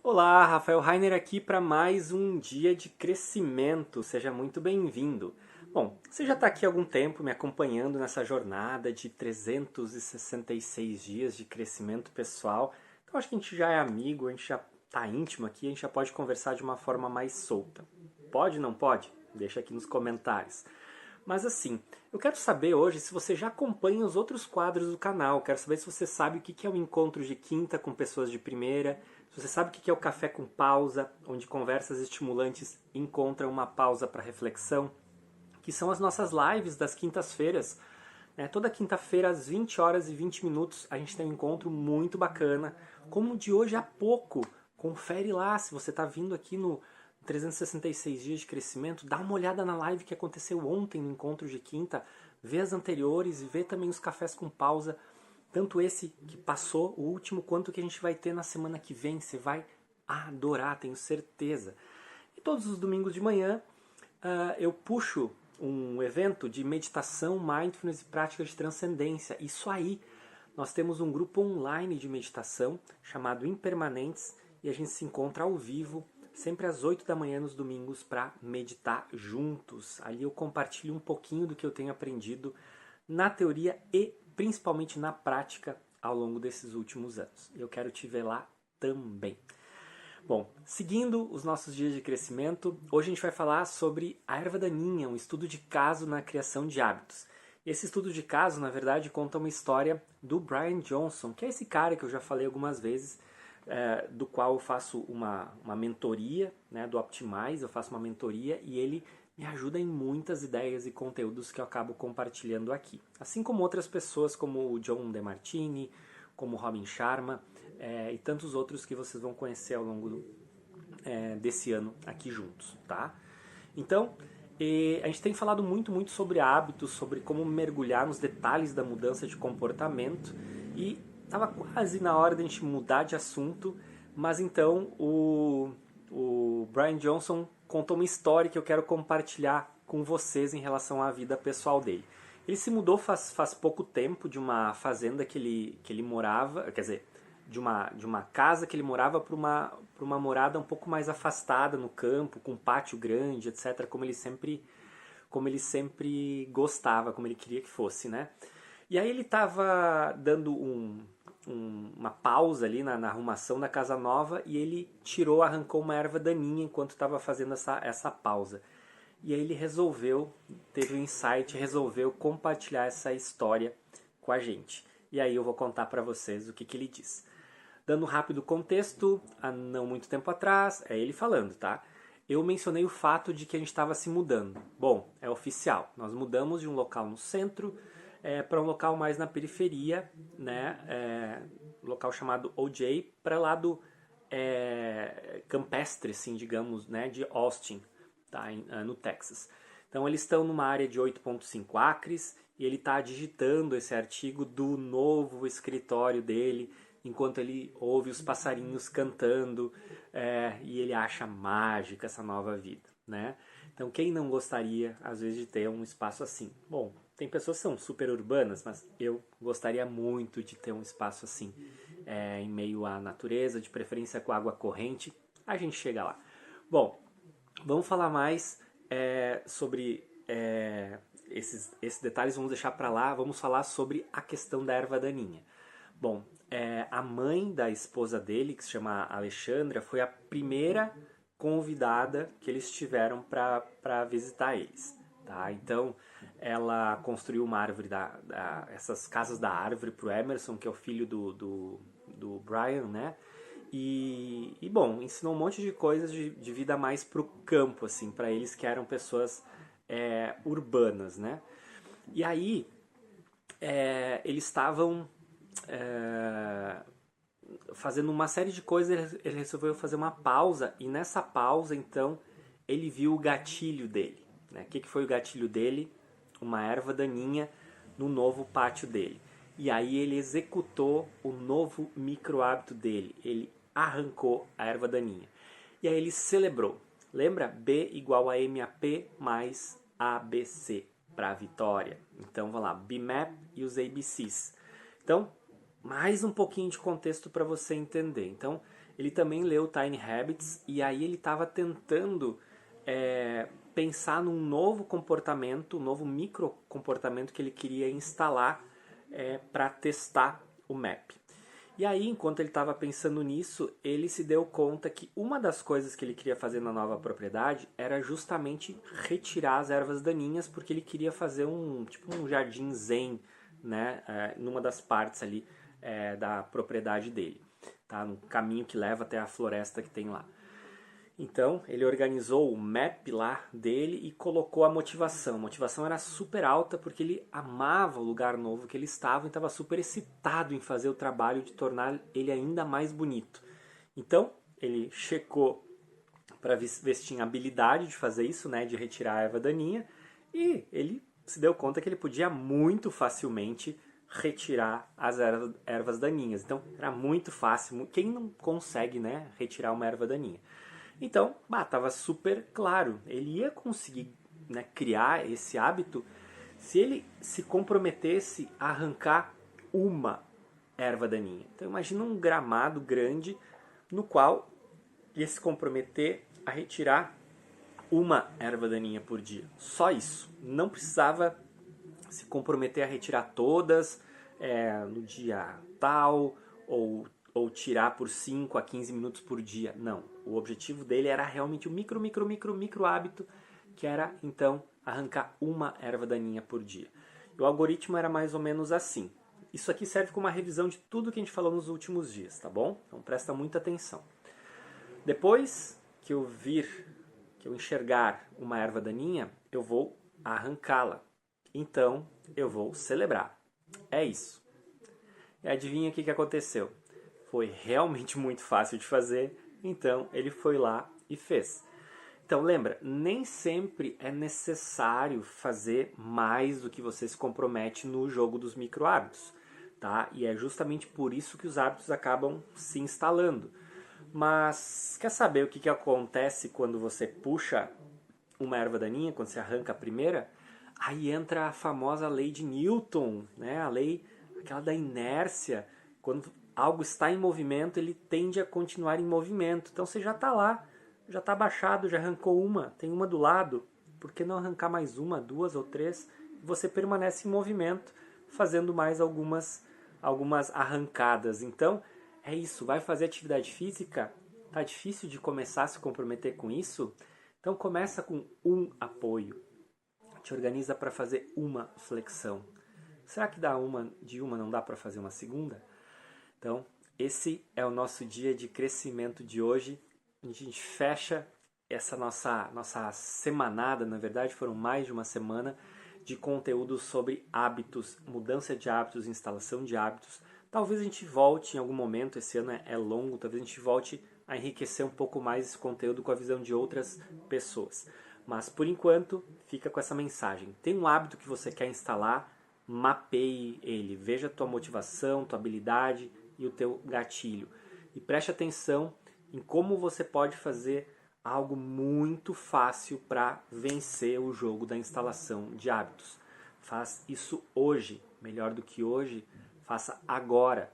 Olá, Rafael Rainer aqui para mais um dia de crescimento. Seja muito bem-vindo. Bom, você já está aqui há algum tempo me acompanhando nessa jornada de 366 dias de crescimento pessoal. Então acho que a gente já é amigo, a gente já está íntimo aqui, a gente já pode conversar de uma forma mais solta. Pode, não pode? Deixa aqui nos comentários. Mas assim, eu quero saber hoje se você já acompanha os outros quadros do canal. Quero saber se você sabe o que é o encontro de quinta com pessoas de primeira, se você sabe o que é o café com pausa, onde conversas estimulantes encontram uma pausa para reflexão, que são as nossas lives das quintas-feiras. Toda quinta-feira, às 20 horas e 20 minutos, a gente tem um encontro muito bacana, como o de hoje há pouco. Confere lá, se você está vindo aqui no 366 dias de crescimento, dá uma olhada na live que aconteceu ontem no encontro de quinta, vê as anteriores e vê também os cafés com pausa, tanto esse que passou, o último, quanto o que a gente vai ter na semana que vem. Você vai adorar, tenho certeza. E todos os domingos de manhã eu puxo um evento de meditação, mindfulness e prática de transcendência. Isso aí, nós temos um grupo online de meditação chamado Impermanentes e a gente se encontra ao vivo sempre às 8 da manhã nos domingos para meditar juntos. Ali eu compartilho um pouquinho do que eu tenho aprendido na teoria e principalmente na prática ao longo desses últimos anos. Eu quero te ver lá também. Bom, seguindo os nossos dias de crescimento, hoje a gente vai falar sobre a erva daninha, um estudo de caso na criação de hábitos. Esse estudo de caso, na verdade, conta uma história do Brian Johnson, que é esse cara que eu já falei algumas vezes, do qual eu faço uma mentoria, né, do Optimize, eu faço uma mentoria e ele me ajuda em muitas ideias e conteúdos que eu acabo compartilhando aqui. Assim como outras pessoas como o John DeMartini, como o Robin Sharma e tantos outros que vocês vão conhecer ao longo desse ano aqui juntos, tá? Então, a gente tem falado muito sobre hábitos, sobre como mergulhar nos detalhes da mudança de comportamento e estava quase na hora de a gente mudar de assunto, mas então o Brian Johnson contou uma história que eu quero compartilhar com vocês em relação à vida pessoal dele. Ele se mudou faz pouco tempo de uma fazenda que ele morava, quer dizer, de uma casa que ele morava para uma morada um pouco mais afastada no campo, com um pátio grande, etc., como ele sempre gostava, como ele queria que fosse, né? E aí ele estava dando uma pausa ali na arrumação da casa nova e ele arrancou uma erva daninha enquanto estava fazendo essa pausa. E aí ele teve um insight, resolveu compartilhar essa história com a gente. E aí eu vou contar para vocês o que ele diz. Dando um rápido contexto, há não muito tempo atrás, é ele falando, tá? Eu mencionei o fato de que a gente estava se mudando. Bom, é oficial. Nós mudamos de um local no centro para um local mais na periferia, né? Local chamado OJ, para lá do campestre, assim, digamos, né? De Austin, tá? No Texas. Então eles estão numa área de 8,5 acres e ele está digitando esse artigo do novo escritório dele enquanto ele ouve os passarinhos cantando e ele acha mágica essa nova vida, né? Então quem não gostaria às vezes de ter um espaço assim? Bom, tem pessoas que são super urbanas, mas eu gostaria muito de ter um espaço assim em meio à natureza, de preferência com água corrente. A gente chega lá. Bom, vamos falar mais sobre esses detalhes, vamos deixar para lá. Vamos falar sobre a questão da erva daninha. Bom, a mãe da esposa dele, que se chama Alexandra, foi a primeira convidada que eles tiveram para visitar eles. Tá? Então, ela construiu uma árvore, essas casas da árvore para o Emerson, que é o filho do Brian, né? Bom, ensinou um monte de coisas de vida mais pro campo, assim, para eles que eram pessoas urbanas, né? E aí, eles estavam fazendo uma série de coisas, ele resolveu fazer uma pausa, e nessa pausa, então, ele viu o gatilho dele. Né? O que foi o gatilho dele? Uma erva daninha no novo pátio dele. E aí ele executou o novo micro hábito dele. Ele arrancou a erva daninha. E aí ele celebrou. Lembra? B igual a MAP mais ABC para a vitória. Então, vamos lá. BMAP e os ABCs. Então, mais um pouquinho de contexto para você entender. Então, ele também leu Tiny Habits e aí ele estava tentando pensar num novo comportamento, um novo micro comportamento que ele queria instalar para testar o map. E aí, enquanto ele estava pensando nisso, ele se deu conta que uma das coisas que ele queria fazer na nova propriedade era justamente retirar as ervas daninhas, porque ele queria fazer um jardim zen, né, numa das partes ali da propriedade dele, tá, no caminho que leva até a floresta que tem lá. Então, ele organizou o map lá dele e colocou a motivação. A motivação era super alta porque ele amava o lugar novo que ele estava e estava super excitado em fazer o trabalho de tornar ele ainda mais bonito. Então, ele checou para ver se tinha habilidade de fazer isso, né, de retirar a erva daninha, e ele se deu conta que ele podia muito facilmente retirar as ervas daninhas. Então, era muito fácil. Quem não consegue, né, retirar uma erva daninha? Então, estava super claro, ele ia conseguir, né, criar esse hábito se ele se comprometesse a arrancar uma erva daninha. Então imagina um gramado grande no qual ia se comprometer a retirar uma erva daninha por dia. Só isso. Não precisava se comprometer a retirar todas no dia tal ou tirar por 5 a 15 minutos por dia. Não. O objetivo dele era realmente o micro hábito, que era, então, arrancar uma erva daninha por dia. E o algoritmo era mais ou menos assim. Isso aqui serve como uma revisão de tudo que a gente falou nos últimos dias, tá bom? Então presta muita atenção. Depois que eu enxergar uma erva daninha, eu vou arrancá-la. Então, eu vou celebrar. É isso. E adivinha o que aconteceu? Foi realmente muito fácil de fazer, então ele foi lá e fez. Então lembra, nem sempre é necessário fazer mais do que você se compromete no jogo dos micro hábitos, tá? E é justamente por isso que os hábitos acabam se instalando. Mas quer saber o que acontece quando você puxa uma erva daninha, quando você arranca a primeira? Aí entra a famosa lei de Newton, né? A lei aquela da inércia. Quando algo está em movimento, ele tende a continuar em movimento. Então você já está lá, já está abaixado, já arrancou uma, tem uma do lado. Por que não arrancar mais uma, duas ou três? Você permanece em movimento, fazendo mais algumas arrancadas. Então, é isso, vai fazer atividade física? Tá difícil de começar a se comprometer com isso? Então começa com um apoio. Te organiza para fazer uma flexão. Será que de uma não dá para fazer uma segunda? Então, esse é o nosso dia de crescimento de hoje. A gente fecha essa nossa semanada, na verdade foram mais de uma semana, de conteúdo sobre hábitos, mudança de hábitos, instalação de hábitos. Talvez a gente volte em algum momento, esse ano é longo, talvez a gente volte a enriquecer um pouco mais esse conteúdo com a visão de outras pessoas. Mas por enquanto, fica com essa mensagem. Tem um hábito que você quer instalar, mapeie ele, veja a tua motivação, tua habilidade e o teu gatilho. E preste atenção em como você pode fazer algo muito fácil para vencer o jogo da instalação de hábitos. Faz isso hoje, melhor do que hoje, faça agora.